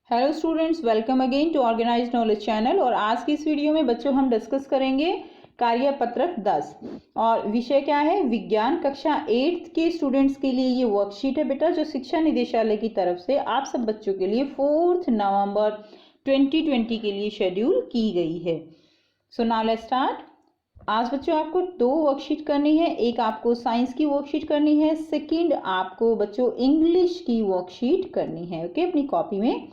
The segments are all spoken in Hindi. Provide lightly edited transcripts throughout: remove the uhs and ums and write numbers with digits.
Hello students, welcome again to organised knowledge channel. और आज की इस वीडियो में बच्चों हम डिस्कस करेंगे कार्यपत्रक 10 और विषय क्या है, विज्ञान। कक्षा 8 के स्टूडेंट्स के लिए ये वर्कशीट है बेटा, जो शिक्षा निदेशालय की तरफ से आप सब बच्चों के लिए 4 नवंबर 2020 के लिए शेड्यूल की गई है। So now let's start. आज बच्चों आपको 2 वर्कशीट करनी है। एक आपको साइंस की वर्कशीट करनी है, सेकंड आपको बच्चों इंग्लिश की वर्कशीट करनी है। ओके, अपनी कॉपी में।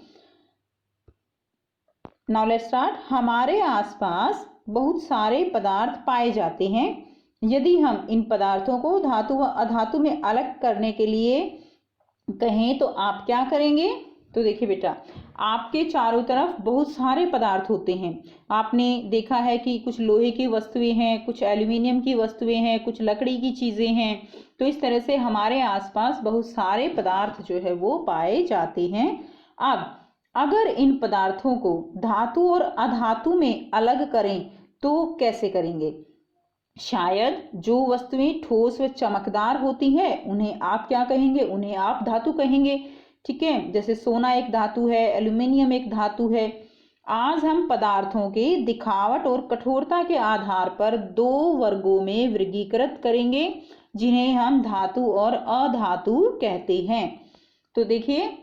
Now let's start. हमारे आसपास बहुत सारे पदार्थ पाए जाते हैं। यदि हम इन पदार्थों को धातु व अधातु में अलग करने के लिए कहें तो आप क्या करेंगे? तो देखिए बेटा, आपके चारों तरफ बहुत सारे पदार्थ होते हैं। आपने देखा है कि कुछ लोहे की वस्तुएं हैं, कुछ एल्यूमिनियम की वस्तुएं हैं, कुछ लकड़ी की चीजें हैं। तो इस तरह से हमारे आसपास बहुत सारे पदार्थ जो है वो पाए जाते हैं। अब अगर इन पदार्थों को धातु और अधातु में अलग करें तो कैसे करेंगे? शायद जो वस्तुएं ठोस व चमकदार होती हैं उन्हें आप क्या कहेंगे? उन्हें आप धातु कहेंगे। ठीक है, जैसे सोना एक धातु है, एल्यूमिनियम एक धातु है। आज हम पदार्थों के दिखावट और कठोरता के आधार पर 2 वर्गों में वर्गीकृत करेंगे, जिन्हें हम धातु और अधातु कहते हैं। तो देखिए,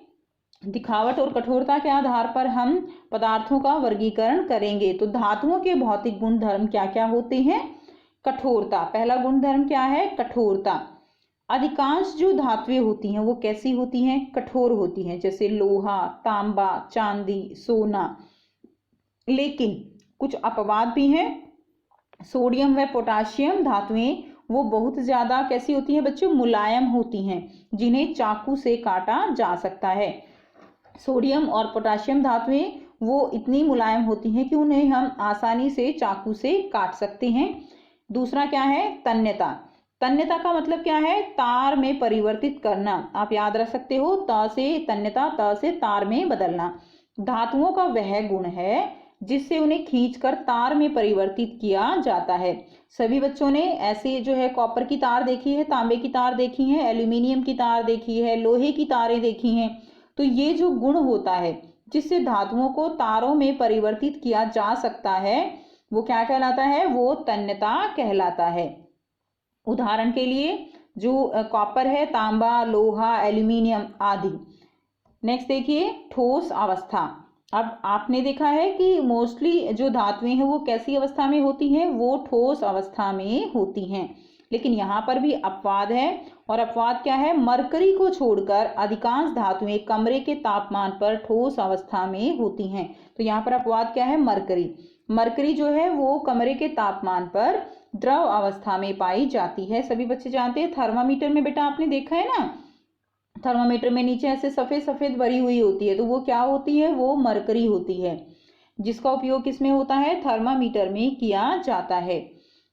दिखावट और कठोरता के आधार पर हम पदार्थों का वर्गीकरण करेंगे। तो धातुओं के भौतिक गुणधर्म क्या क्या होते हैं? कठोरता, पहला गुणधर्म क्या है? कठोरता। अधिकांश जो धातुएं होती हैं वो कैसी होती हैं? कठोर होती हैं, जैसे लोहा, तांबा, चांदी, सोना। लेकिन कुछ अपवाद भी हैं। सोडियम व पोटाशियम धातुएं वो बहुत ज्यादा कैसी होती हैं बच्चों? मुलायम होती हैं, जिन्हें चाकू से काटा जा सकता है। सोडियम और पोटाशियम धातुएं वो इतनी मुलायम होती हैं कि उन्हें हम आसानी से चाकू से काट सकते हैं। दूसरा क्या है? तन्यता। तन्यता का मतलब क्या है? तार में परिवर्तित करना। आप याद रख सकते हो, त से तन्यता, त से तार में बदलना। धातुओं का वह गुण है जिससे उन्हें खींचकर तार में परिवर्तित किया जाता है। सभी बच्चों ने ऐसे जो है कॉपर की तार देखी है, तांबे की तार देखी है, एल्यूमिनियम की तार देखी है, लोहे की तारें देखी हैं। तो ये जो गुण होता है जिससे धातुओं को तारों में परिवर्तित किया जा सकता है वो क्या कहलाता है? वो तन्यता कहलाता है। उदाहरण के लिए जो कॉपर है, तांबा, लोहा, एल्यूमिनियम आदि। नेक्स्ट देखिए, ठोस अवस्था। अब आपने देखा है कि मोस्टली जो धातुएं हैं वो कैसी अवस्था में होती हैं? वो ठोस अवस्था में होती हैं। लेकिन यहाँ पर भी अपवाद है, और अपवाद क्या है? मरकरी को छोड़कर अधिकांश धातुएं कमरे के तापमान पर ठोस अवस्था में होती हैं। तो यहाँ पर अपवाद क्या है? मरकरी। मरकरी जो है वो कमरे के तापमान पर द्रव अवस्था में पाई जाती है। सभी बच्चे जानते हैं, थर्मामीटर में बेटा आपने देखा है ना, थर्मामीटर में नीचे ऐसे सफेद सफेद भरी हुई होती है, तो वो क्या होती है? वो मरकरी होती है, जिसका उपयोग किसमें होता है? थर्मामीटर में किया जाता है।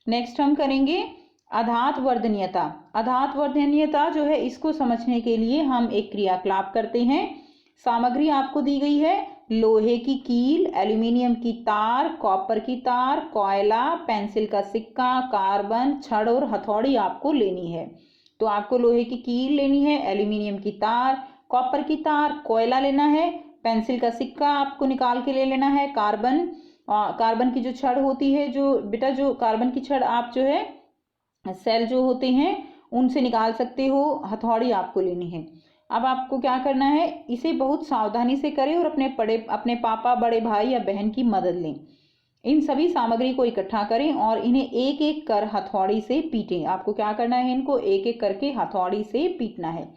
नेक्स्ट हम करेंगे अधात वर्धनीयता। अधात वर्धनीयता जो है, इसको समझने के लिए हम एक क्रियाकलाप करते हैं। सामग्री आपको दी गई है, लोहे की कील, एल्यूमिनियम की तार, कॉपर की तार, कोयला, पेंसिल का सिक्का, कार्बन, छड़ और हथौड़ी आपको लेनी है। तो आपको लोहे की कील लेनी है, एल्यूमिनियम की तार, कॉपर की तार, कोयला लेना है, पेंसिल का सिक्का आपको निकाल के ले लेना है, कार्बन की जो छड़ होती है, जो बेटा जो कार्बन की छड़ आप जो है सेल जो होते हैं उनसे निकाल सकते हो, हथौड़ी आपको लेनी है। अब आपको क्या करना है? इसे बहुत सावधानी से करें और अपने पापा, बड़े भाई या बहन की मदद लें। इन सभी सामग्री को इकट्ठा करें और इन्हें एक एक कर हथौड़ी से पीटें। आपको क्या करना है? इनको एक एक करके हथौड़ी से पीटना है।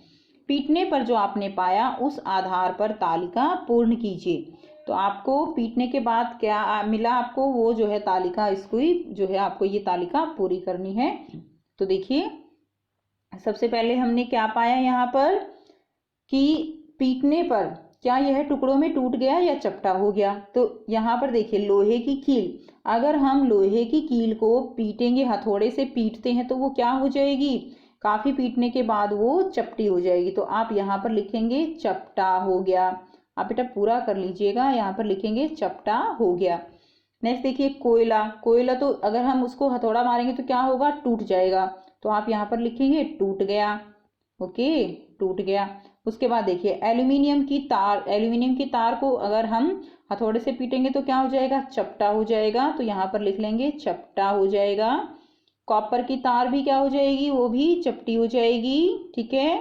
पीटने पर जो आपने पाया उस आधार पर तालिका पूर्ण कीजिए। तो आपको पीटने के बाद क्या मिला आपको? वो जो है तालिका, इसको जो है आपको ये तालिका पूरी करनी है। तो देखिए, सबसे पहले हमने क्या पाया यहाँ पर कि पीटने पर क्या यह टुकड़ों में टूट गया या चपटा हो गया? तो यहाँ पर देखिए, लोहे की कील, अगर हम लोहे की कील को पीटेंगे, हथौड़े से पीटते हैं, तो वो क्या हो जाएगी? काफी पीटने के बाद वो चपटी हो जाएगी। तो आप यहाँ पर लिखेंगे चपटा हो गया। आप बेटा पूरा कर लीजिएगा, यहाँ पर लिखेंगे चपटा हो गया। नेक्स्ट देखिए, कोयला। कोयला तो अगर हम उसको हथौड़ा मारेंगे तो क्या होगा? टूट जाएगा। तो आप यहाँ पर लिखेंगे टूट गया। ओके, टूट गया। उसके बाद देखिए एल्यूमिनियम की तार को अगर हम हथौड़े से पीटेंगे तो क्या हो जाएगा, चपटा हो जाएगा। तो यहाँ पर लिख लेंगे चपटा हो जाएगा। कॉपर की तार भी क्या हो जाएगी, वो भी चपटी हो जाएगी। ठीक है।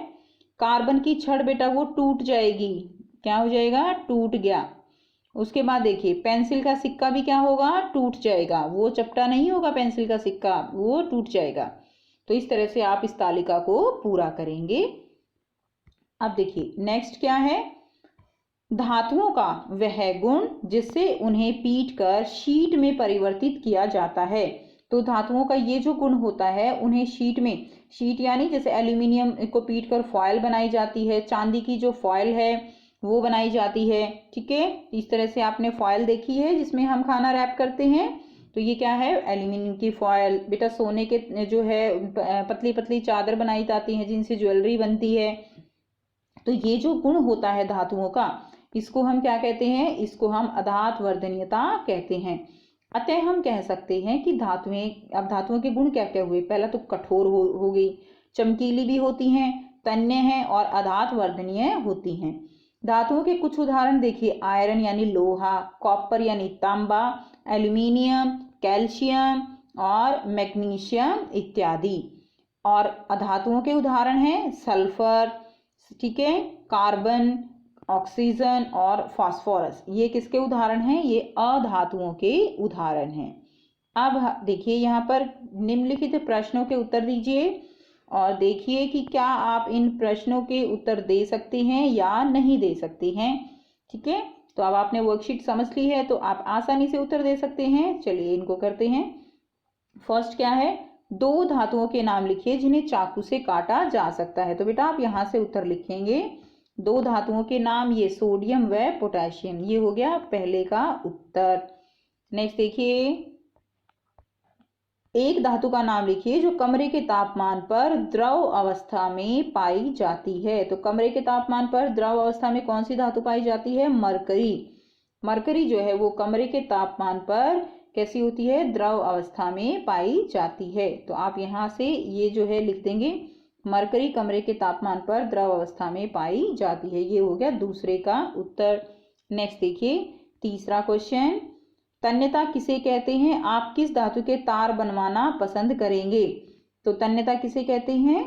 कार्बन की छड़ बेटा वो टूट जाएगी, क्या हो जाएगा, टूट गया। उसके बाद देखिए पेंसिल का सिक्का भी क्या होगा, टूट जाएगा, वो चपटा नहीं होगा, पेंसिल का सिक्का वो टूट जाएगा। तो इस तरह से आप इस तालिका को पूरा करेंगे। अब देखिए नेक्स्ट क्या है, धातुओं का वह गुण जिससे उन्हें पीटकर शीट में परिवर्तित किया जाता है। तो धातुओं का ये जो गुण होता है उन्हें शीट यानी जैसे एल्यूमिनियम को पीटकर फॉयल बनाई जाती है, चांदी की जो फॉयल है वो बनाई जाती है। ठीक है। इस तरह से आपने फॉयल देखी है जिसमें हम खाना रैप करते हैं, तो ये क्या है, एल्यूमिनियम की फॉयल। बेटा सोने के जो है पतली पतली चादर बनाई जाती है जिनसे ज्वेलरी बनती है। तो ये जो गुण होता है धातुओं का, इसको हम क्या कहते हैं, इसको हम अधात वर्धनीयता कहते हैं। अतः हम कह सकते हैं कि अब धातुओं के गुण क्या क्या हुए, पहला तो कठोर हो गई, चमकीली भी होती हैं, तन्य हैं और अधात वर्धनीय होती हैं। धातुओं के कुछ उदाहरण देखिए, आयरन यानी लोहा, कॉपर यानी तांबा, एल्यूमिनियम, कैल्शियम और मैग्नीशियम इत्यादि। और अधातुओं के उदाहरण हैं सल्फर, ठीक है, कार्बन, ऑक्सीजन और फास्फोरस। ये किसके उदाहरण हैं, ये अधातुओं के उदाहरण हैं। अब देखिए यहाँ पर निम्नलिखित प्रश्नों के उत्तर दीजिए और देखिए कि क्या आप इन प्रश्नों के उत्तर दे सकते हैं या नहीं दे सकते हैं। ठीक है। तो अब आपने वर्कशीट समझ ली है तो आप आसानी से उत्तर दे सकते हैं। चलिए इनको करते हैं। फर्स्ट क्या है, दो धातुओं के नाम लिखिए जिन्हें चाकू से काटा जा सकता है। तो बेटा आप यहाँ से उत्तर लिखेंगे, दो धातुओं के नाम, ये सोडियम व पोटेशियम। ये हो गया पहले का उत्तर। नेक्स्ट देखिए, एक धातु का नाम लिखिए जो कमरे के तापमान पर द्रव अवस्था में पाई जाती है। तो कमरे के तापमान पर द्रव अवस्था में कौन सी धातु पाई जाती है, मरकरी। मरकरी जो है वो कमरे के तापमान पर कैसी होती है, द्रव अवस्था में पाई जाती है। तो आप यहाँ से ये जो है लिख देंगे, मरकरी कमरे के तापमान पर द्रव अवस्था में पाई जाती है। ये हो गया दूसरे का उत्तर। नेक्स्ट देखिए तीसरा क्वेश्चन, तन्यता किसे कहते हैं, आप किस धातु के तार बनवाना पसंद करेंगे। तो तन्यता किसे कहते हैं,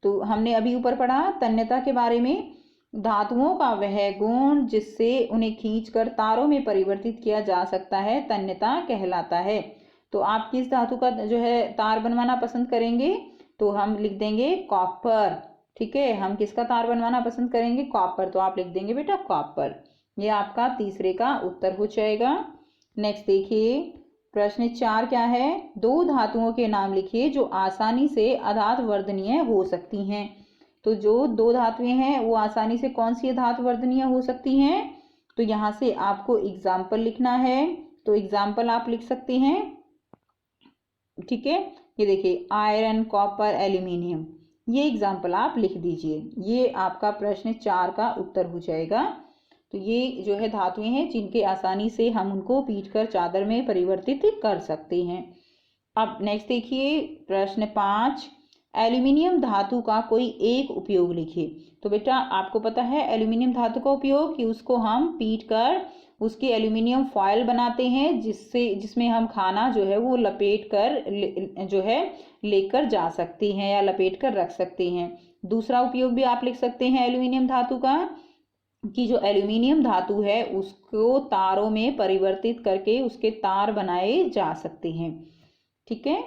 तो हमने अभी ऊपर पढ़ा तन्यता के बारे में, धातुओं का वह गुण जिससे उन्हें खींचकर तारों में परिवर्तित किया जा सकता है तन्यता कहलाता है। तो आप किस धातु का जो है तार बनवाना पसंद करेंगे, तो हम लिख देंगे कॉपर। ठीक है, हम किसका तार बनवाना पसंद करेंगे, कॉपर। तो आप लिख देंगे बेटा कॉपर। ये आपका तीसरे का उत्तर हो जाएगा। नेक्स्ट देखिए प्रश्न 4 क्या है, दो धातुओं के नाम लिखिए जो आसानी से अधात वर्धनीय हो सकती हैं। तो जो दो धातुएं हैं वो आसानी से कौन सी अधात वर्धनीय हो सकती हैं, तो यहाँ से आपको एग्जाम्पल लिखना है। तो एग्जाम्पल आप लिख सकते हैं। ठीक है, ये देखिए आयरन, कॉपर, एल्यूमिनियम, ये एग्जाम्पल आप लिख दीजिए। ये आपका प्रश्न 4 का उत्तर हो जाएगा। तो ये जो है धातुएं हैं जिनके आसानी से हम उनको पीटकर चादर में परिवर्तित कर सकते हैं। अब नेक्स्ट देखिए प्रश्न 5, एल्यूमिनियम धातु का कोई एक उपयोग लिखिए। तो बेटा आपको पता है एल्यूमिनियम धातु का उपयोग कि उसको हम पीटकर उसकी एल्यूमिनियम फॉयल बनाते हैं जिसमें हम खाना जो है वो लपेट कर जो है लेकर जा सकते हैं या लपेट कर रख सकते हैं। दूसरा उपयोग भी आप लिख सकते हैं एल्यूमिनियम धातु का, कि जो एल्यूमिनियम धातु है उसको तारों में परिवर्तित करके उसके तार बनाए जा सकते हैं। ठीक है,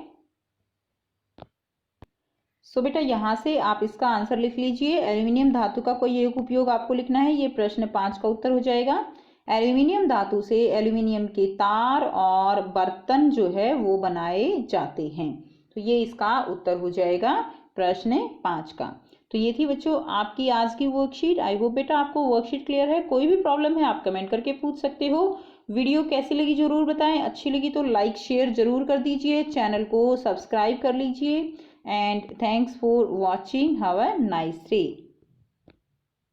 सो बेटा यहाँ से आप इसका आंसर लिख लीजिए। एल्यूमिनियम धातु का कोई एक उपयोग आपको लिखना है, ये प्रश्न 5 का उत्तर हो जाएगा। एल्यूमिनियम धातु से एल्यूमिनियम के तार और बर्तन जो है वो बनाए जाते हैं। तो ये इसका उत्तर हो जाएगा प्रश्न 5 का। तो ये थी बच्चों आपकी आज की वर्कशीट। आई होप बेटा आपको वर्कशीट क्लियर है। कोई भी प्रॉब्लम है आप कमेंट करके पूछ सकते हो। वीडियो कैसी लगी जरूर बताएं, अच्छी लगी तो लाइक शेयर जरूर कर दीजिए, चैनल को सब्सक्राइब कर लीजिए। And thanks for watching, have a nice day.